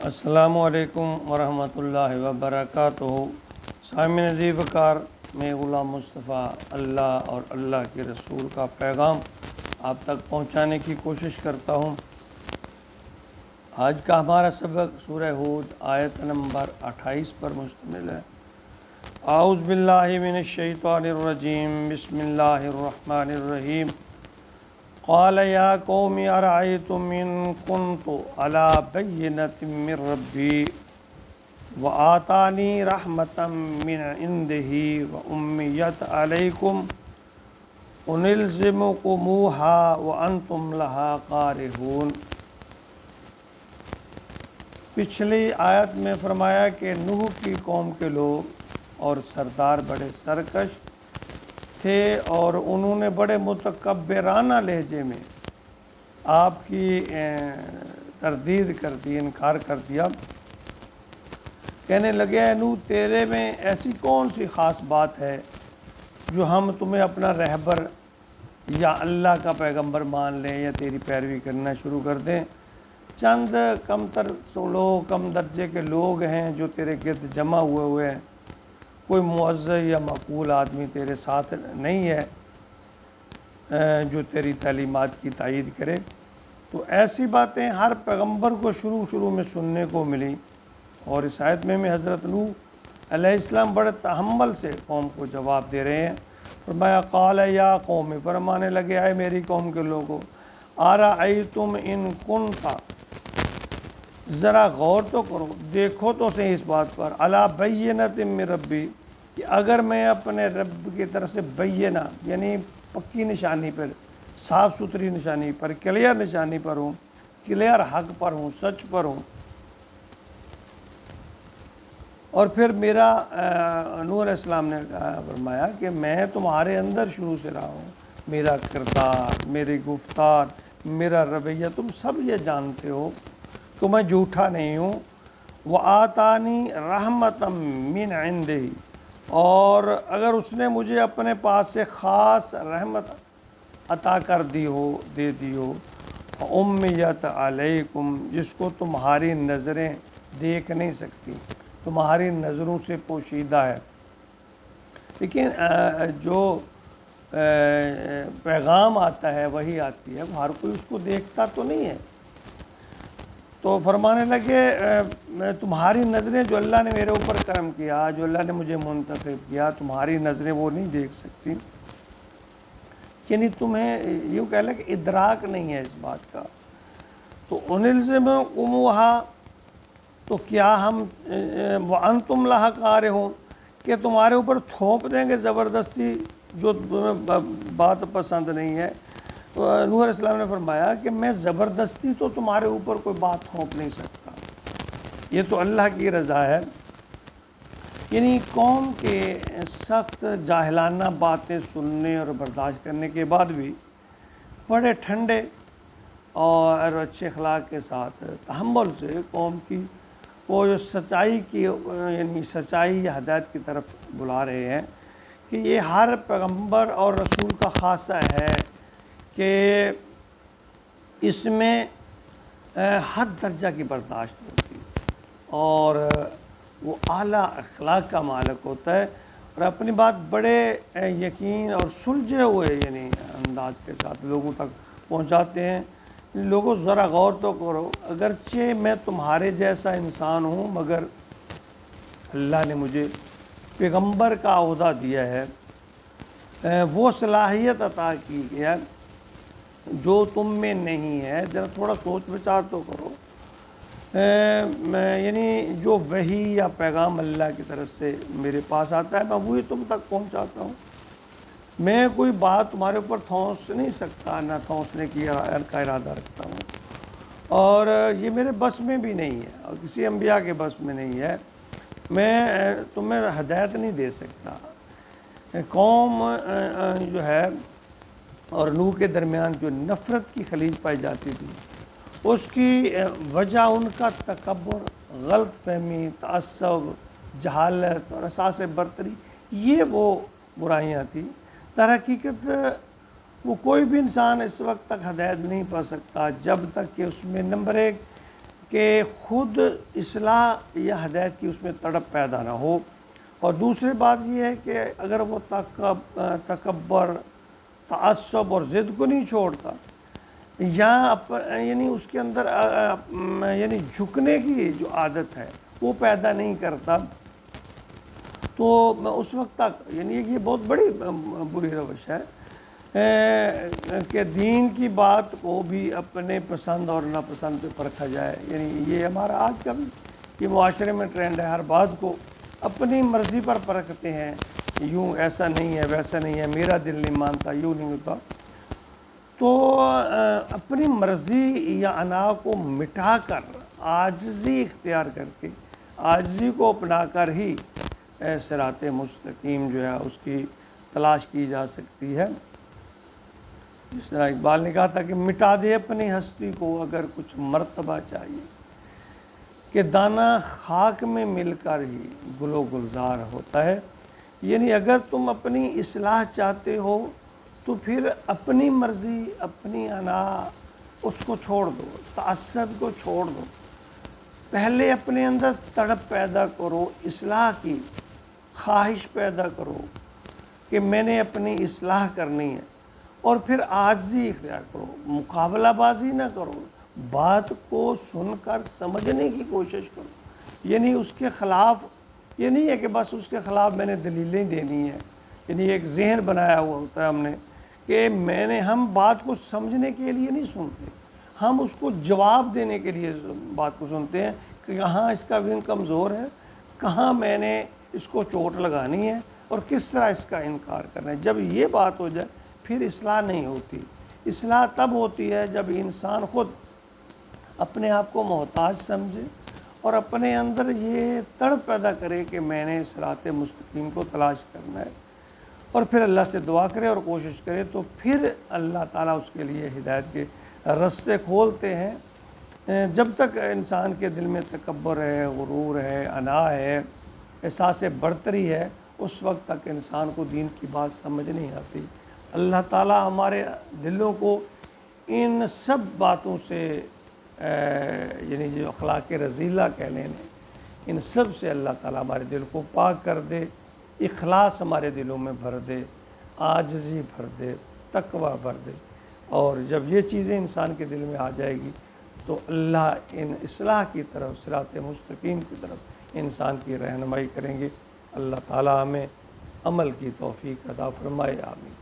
السلام علیکم ورحمۃ اللہ وبرکاتہ۔ سامعین عزیز وقار، میں غلام مصطفیٰ اللہ اور اللہ کے رسول کا پیغام آپ تک پہنچانے کی کوشش کرتا ہوں۔ آج کا ہمارا سبق سورہ ہود آیت نمبر 28 پر مشتمل ہے۔ اعوذ باللہ من الشیطان الرجیم، بسم اللہ الرحمن الرحیم۔ قال یا قوم ارأیتم ان کنت علی بینۃ من ربی وآتانی رحمۃ من عنده وأمیت علیکم انلزمکموها وانتم لها کارہون۔ پچھلی آیت میں فرمایا کہ نوح کی قوم کے لوگ اور سردار بڑے سرکش تھے اور انہوں نے بڑے متکبرانہ لہجے میں آپ کی تردید کر دی، انکار کر دیا۔ کہنے لگے اے نوح، تیرے میں ایسی کون سی خاص بات ہے جو ہم تمہیں اپنا رہبر یا اللہ کا پیغمبر مان لیں یا تیری پیروی کرنا شروع کر دیں؟ چند کم درجے کے لوگ ہیں جو تیرے گرد جمع ہوئے ہیں، کوئی معزز یا معقول آدمی تیرے ساتھ نہیں ہے جو تیری تعلیمات کی تائید کرے۔ تو ایسی باتیں ہر پیغمبر کو شروع میں سننے کو ملی، اور اس آیت میں حضرت نوح علیہ السلام بڑے تحمل سے قوم کو جواب دے رہے ہیں۔ فرمایا قال یا قوم، فرمانے لگے اے میری قوم کے لوگوں، ارأیتم ان کنت، ذرا غور تو کرو، دیکھو تو صحیح اس بات پر، علی بینۃ من ربی، کہ اگر میں اپنے رب کی طرف سے بینہ یعنی پکی نشانی پر، صاف ستھری نشانی پر، کلیئر نشانی پر ہوں، کلیئر حق پر ہوں، سچ پر ہوں، اور پھر میرا نوح علیہ السلام نے فرمایا کہ میں تمہارے اندر شروع سے رہا ہوں، میرا کردار، میری گفتار، میرا رویہ تم سب یہ جانتے ہو کہ میں جھوٹا نہیں ہوں۔ وآتانی رحمۃ من عنده، اور اگر اس نے مجھے اپنے پاس سے خاص رحمت عطا کر دی ہو، دے دی ہو، امیت علیکم، جس کو تمہاری نظریں دیکھ نہیں سکتی، تمہاری نظروں سے پوشیدہ ہے۔ لیکن جو پیغام آتا ہے وہی آتی ہے، ہر کوئی اس کو دیکھتا تو نہیں ہے۔ تو فرمانے لگے تمہاری نظریں، جو اللہ نے میرے اوپر کرم کیا، جو اللہ نے مجھے منتخب کیا، تمہاری نظریں وہ نہیں دیکھ سکتی، یعنی تمہیں یوں کہہ لیں کہ ادراک نہیں ہے اس بات کا۔ تو انلزمکموہا، تو کیا ہم وانتم لہا کارہون، کہ تمہارے اوپر تھوپ دیں گے زبردستی جو تمہیں بات پسند نہیں ہے؟ نوح علیہ السلام نے فرمایا کہ میں زبردستی تو تمہارے اوپر کوئی بات تھوپ نہیں سکتا، یہ تو اللہ کی رضا ہے۔ یعنی قوم کے سخت جاہلانہ باتیں سننے اور برداشت کرنے کے بعد بھی بڑے ٹھنڈے اور اچھے اخلاق کے ساتھ تحمل سے قوم کی وہ جو سچائی کی یعنی سچائی یا ہدایت کی طرف بلا رہے ہیں، کہ یہ ہر پیغمبر اور رسول کا خاصہ ہے کہ اس میں حد درجہ کی برداشت ہوتی ہے اور وہ اعلیٰ اخلاق کا مالک ہوتا ہے، اور اپنی بات بڑے یقین اور سلجھے ہوئے یعنی انداز کے ساتھ لوگوں تک پہنچاتے ہیں۔ لوگوں ذرا غور تو کرو، اگرچہ میں تمہارے جیسا انسان ہوں، مگر اللہ نے مجھے پیغمبر کا عہدہ دیا ہے، وہ صلاحیت عطا کی ہے جو تم میں نہیں ہے۔ ذرا تھوڑا سوچ بچار تو کرو، یعنی جو وحی یا پیغام اللہ کی طرف سے میرے پاس آتا ہے میں وہی تم تک پہنچاتا ہوں، میں کوئی بات تمہارے اوپر تھوس نہیں سکتا، نہ تھوسنے کا ارادہ رکھتا ہوں، اور یہ میرے بس میں بھی نہیں ہے اور کسی انبیاء کے بس میں نہیں ہے۔ میں تمہیں ہدایت نہیں دے سکتا۔ قوم جو ہے اور نوح کے درمیان جو نفرت کی خلیج پائی جاتی تھی، اس کی وجہ ان کا تکبر، غلط فہمی، تعصب، جہالت اور اساس برتری، یہ وہ برائیاں تھیں۔ در حقیقت وہ کوئی بھی انسان اس وقت تک ہدایت نہیں پا سکتا جب تک کہ اس میں نمبر ایک کہ خود اصلاح یا ہدایت کی اس میں تڑپ پیدا نہ ہو، اور دوسری بات یہ ہے کہ اگر وہ تکبر، تعصب اور ضد کو نہیں چھوڑتا، یا یعنی اس کے اندر یعنی جھکنے کی جو عادت ہے وہ پیدا نہیں کرتا، تو اس وقت تک یعنی یہ بہت بڑی بری روش ہے کہ دین کی بات کو بھی اپنے پسند اور ناپسند پہ پرکھا جائے۔ یعنی یہ ہمارا آج کا بھی یہ معاشرے میں ٹرینڈ ہے، ہر بات کو اپنی مرضی پر پرکھتے ہیں، یوں ایسا نہیں ہے، ویسا نہیں ہے، میرا دل نہیں مانتا، یوں نہیں ہوتا۔ تو اپنی مرضی یا انا کو مٹا کر عاجزی اختیار کر کے، عاجزی کو اپنا کر ہی صراط مستقیم جو ہے اس کی تلاش کی جا سکتی ہے۔ جس طرح اقبال نے کہا تھا کہ مٹا دے اپنی ہستی کو اگر کچھ مرتبہ چاہیے، کہ دانہ خاک میں مل کر ہی گل و گلزار ہوتا ہے۔ یعنی اگر تم اپنی اصلاح چاہتے ہو تو پھر اپنی مرضی، اپنی انا اس کو چھوڑ دو، تعصب کو چھوڑ دو، پہلے اپنے اندر تڑپ پیدا کرو، اصلاح کی خواہش پیدا کرو کہ میں نے اپنی اصلاح کرنی ہے، اور پھر عاجزی اختیار کرو، مقابلہ بازی نہ کرو، بات کو سن کر سمجھنے کی کوشش کرو۔ یعنی اس کے خلاف یہ نہیں ہے کہ بس اس کے خلاف میں نے دلیلیں دینی ہیں، یعنی ایک ذہن بنایا ہوا ہوتا ہے ہم نے کہ ہم بات کو سمجھنے کے لیے نہیں سنتے، ہم اس کو جواب دینے کے لیے بات کو سنتے ہیں کہ کہاں اس کا ون کمزور ہے، کہاں میں نے اس کو چوٹ لگانی ہے، اور کس طرح اس کا انکار کرنا ہے۔ جب یہ بات ہو جائے پھر اصلاح نہیں ہوتی۔ اصلاح تب ہوتی ہے جب انسان خود اپنے آپ کو محتاج سمجھے اور اپنے اندر یہ تڑپ پیدا کرے کہ میں نے صراط مستقیم کو تلاش کرنا ہے، اور پھر اللہ سے دعا کرے اور کوشش کرے، تو پھر اللہ تعالیٰ اس کے لیے ہدایت کے رستے کھولتے ہیں۔ جب تک انسان کے دل میں تکبر ہے، غرور ہے، انا ہے، احساس برتری ہے، اس وقت تک انسان کو دین کی بات سمجھ نہیں آتی۔ اللہ تعالیٰ ہمارے دلوں کو ان سب باتوں سے یعنی جو اخلاق رذیلہ کہنے ہیں، ان سب سے اللہ تعالیٰ ہمارے دل کو پاک کر دے، اخلاص ہمارے دلوں میں بھر دے، عاجزی بھر دے، تقوی بھر دے، اور جب یہ چیزیں انسان کے دل میں آ جائے گی تو اللہ ان اصلاح کی طرف، صراط مستقیم کی طرف انسان کی رہنمائی کریں گے۔ اللہ تعالیٰ ہمیں عمل کی توفیق عطا فرمائے، آمین۔